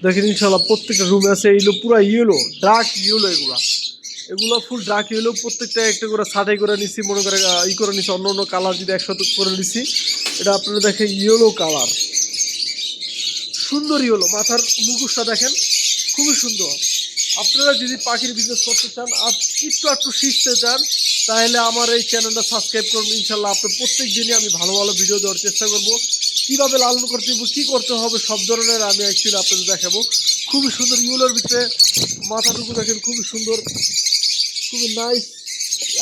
দেখেন ইনশাল্লাহ প্রত্যেকটা রুমে আছে। এইগুলো পুরো ইয়েলো, ডার্ক ইয়েলো। এগুলো ফুল ডার্ক ইয়েলো। প্রত্যেকটা একটা করে ছাটাই করে নিচ্ছি, মনে করে করে নিচ্ছি। অন্য অন্য কালার যদি একসাথে করে নিচ্ছি, এটা আপনারা দেখেন ইয়েলো কালার, সুন্দর ইয়েলো। মাথার মুখোশটা দেখেন খুবই সুন্দর। আপনারা যদি পাখির বিজনেস করতে চান আর একটু শিখতে চান, তাহলে আমার এই চ্যানেলটা সাবস্ক্রাইব করুন। ইনশাল্লাহ আপনার প্রত্যেক দিনই আমি ভালো ভালো ভিডিও দেওয়ার চেষ্টা করব। কীভাবে লালন করতে হবে, কী করতে হবে, সব ধরনের আমি অ্যাকচুয়ালি আপনাদের দেখাবো। খুবই সুন্দর ইউলোর ভিতরে মাথাটুকু দেখেন খুবই সুন্দর, খুবই নাইস।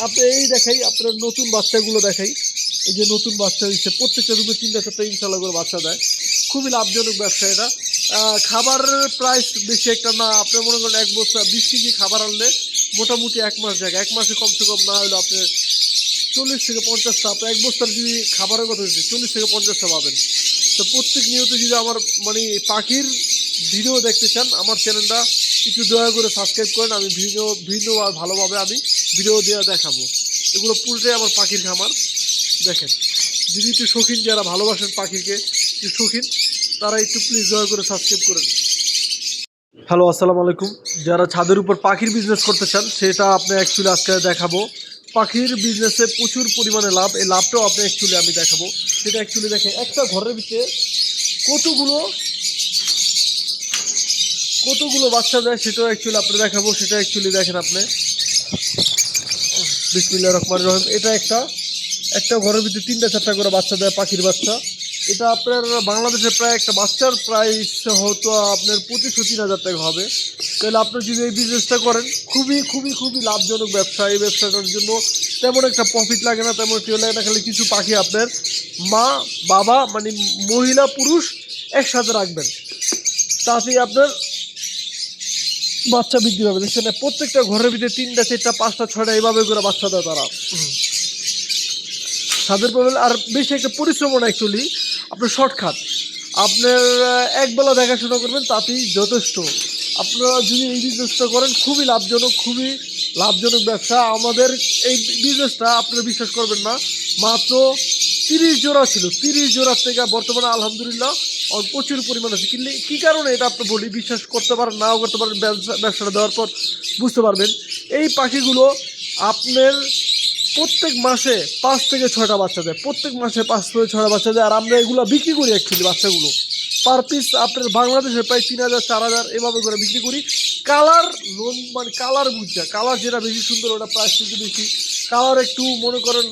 আপনি এই দেখাই, আপনার নতুন বাচ্চাগুলো দেখাই। এই যে নতুন বাচ্চা দিচ্ছে, প্রত্যেকটা রুমে 3টা-4টা ইনশাল্লাহ করে বাচ্চা দেয়। খুবই লাভজনক ব্যবসা এটা। খাবারের প্রাইস বেশি একটা না। আপনি মনে করেন 1 বস্তা 20 কেজি খাবার আনলে মোটামুটি 1 মাস যায়। 1 মাসে কমসে কম না হলে আপনি 40 থেকে 50টা, আপনি 1 বস্তার যদি খাবারের কথা হচ্ছে 40 থেকে 50টা পাবেন। তো প্রত্যেক নিয়ত যদি আমার মানে পাখির ভিডিও দেখতে চান, আমার চ্যানেলটা একটু দয়া করে সাবস্ক্রাইব করেন। আমি ভিডিও ভালোভাবে আমি ভিডিও দিয়ে দেখাবো। এগুলো পুরোটাই আমার পাখির খামার। দেখেন, যদি একটু শৌখিন, যারা ভালোবাসেন পাখিকে, একটু শৌখিন, তারা একটু প্লিজ দয়া করে সাবস্ক্রাইব করেন। হ্যালো, আসসালামু আলাইকুম। যারা ছাদের উপর পাখির বিজনেস করতে চান, সেটা আপনি অ্যাকচুয়ালি আজকে দেখাবো। পাখির বিজনেসে প্রচুর পরিমাণে লাভ, এই লাভটাও আপনি অ্যাকচুয়ালি আমি দেখাবো। সেটা অ্যাকচুয়ালি দেখেন, একটা ঘরের ভিতরে কতগুলো বাচ্চা দেয়, সেটাও অ্যাকচুয়ালি আপনি দেখাবো। সেটা অ্যাকচুয়ালি দেখেন আপনি। বিসমিল্লাহির রহমানির রহিম। এটা একটা ঘরের ভিতরে 3টা-4টা করে বাচ্চা দেয়, পাখির বাচ্চা। এটা আপনার বাংলাদেশে প্রায় একটা বাচ্চার প্রাইস হয়তো আপনার 25-30 হাজার টাকা হবে। তাহলে আপনি যদি এই বিজনেসটা করেন, খুবই খুবই খুবই লাভজনক ব্যবসা। এই ব্যবসাটার জন্য তেমন একটা প্রফিট লাগে না, তেমন কেউ লাগে না। খালি কিছু পাখি আপনার মা বাবা মানে মহিলা পুরুষ একসাথে রাখবেন, তাতেই আপনার বাচ্চা বৃদ্ধি পাবে। দেখছেন, প্রত্যেকটা ঘরের ভিতরে 3টা-4টা 5টা 6টা এইভাবে করে বাচ্চা দেয় তারা। ছাদের প্রবলেম আর বেশি একটা পরিশ্রমও না অ্যাকচুয়ালি। আপনার শর্টকাট, আপনার একবেলা দেখাশোনা করবেন, তাতেই যথেষ্ট। আপনারা যদি এই বিজনেসটা করেন, খুবই লাভজনক ব্যবসা। আমাদের এই বিজনেসটা আপনারা বিশ্বাস করবেন না, মাত্র 30 জোড়া ছিল। 30 জোড়ার থেকে বর্তমানে আলহামদুলিল্লাহ প্রচুর পরিমাণ আছে। কিন্তু কী কারণে এটা আপনি বলি, বিশ্বাস করতে পারেন নাও করতে পারেন, ব্যবসাটা দেওয়ার পর বুঝতে পারবেন। এই পাখিগুলো আপনার প্রত্যেক মাসে 5 থেকে 6টা বাচ্চা দেয়। প্রত্যেক মাসে 5 থেকে 6টা বাচ্চা দেয়। আর আমরা এগুলো বিক্রি করি অ্যাকচুয়ালি বাচ্চাগুলো পার পিস আপনার বাংলাদেশে প্রায় 3000-4000 এভাবে করে বিক্রি করি। কালার মানে কালার বুঝা, কালার যেটা বেশি সুন্দর ওটা প্রাইস কিন্তু বেশি। কালার একটু মনে করেন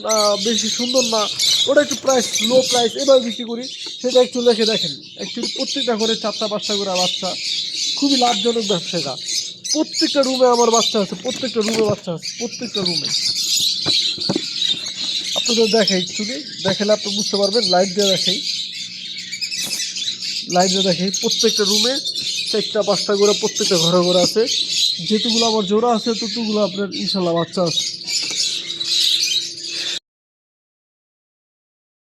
বেশি সুন্দর না, ওটা একটু প্রাইস লো প্রাইস, এভাবে বিক্রি করি। সেটা একটু দেখেন অ্যাকচুয়ালি প্রত্যেকটা ঘরে 4টা-5টা করে বাচ্চা। খুবই লাভজনক ব্যবসাটা। প্রত্যেকটা রুমে আমার বাচ্চা আছে, প্রত্যেকটা রুমে বাচ্চা আছে, প্রত্যেকটা রুমে। আপনাদের দেখাই একটু, দেখালে আপনি বুঝতে পারবেন। লাইট দিয়ে দেখাই প্রত্যেকটা রুমে 4টা-5টা করে প্রত্যেকটা ঘরে আছে। যেটুকুলো আমার জোড়া আছে ততগুলো আপনার ইনশাল্লাহ বাচ্চা আছে।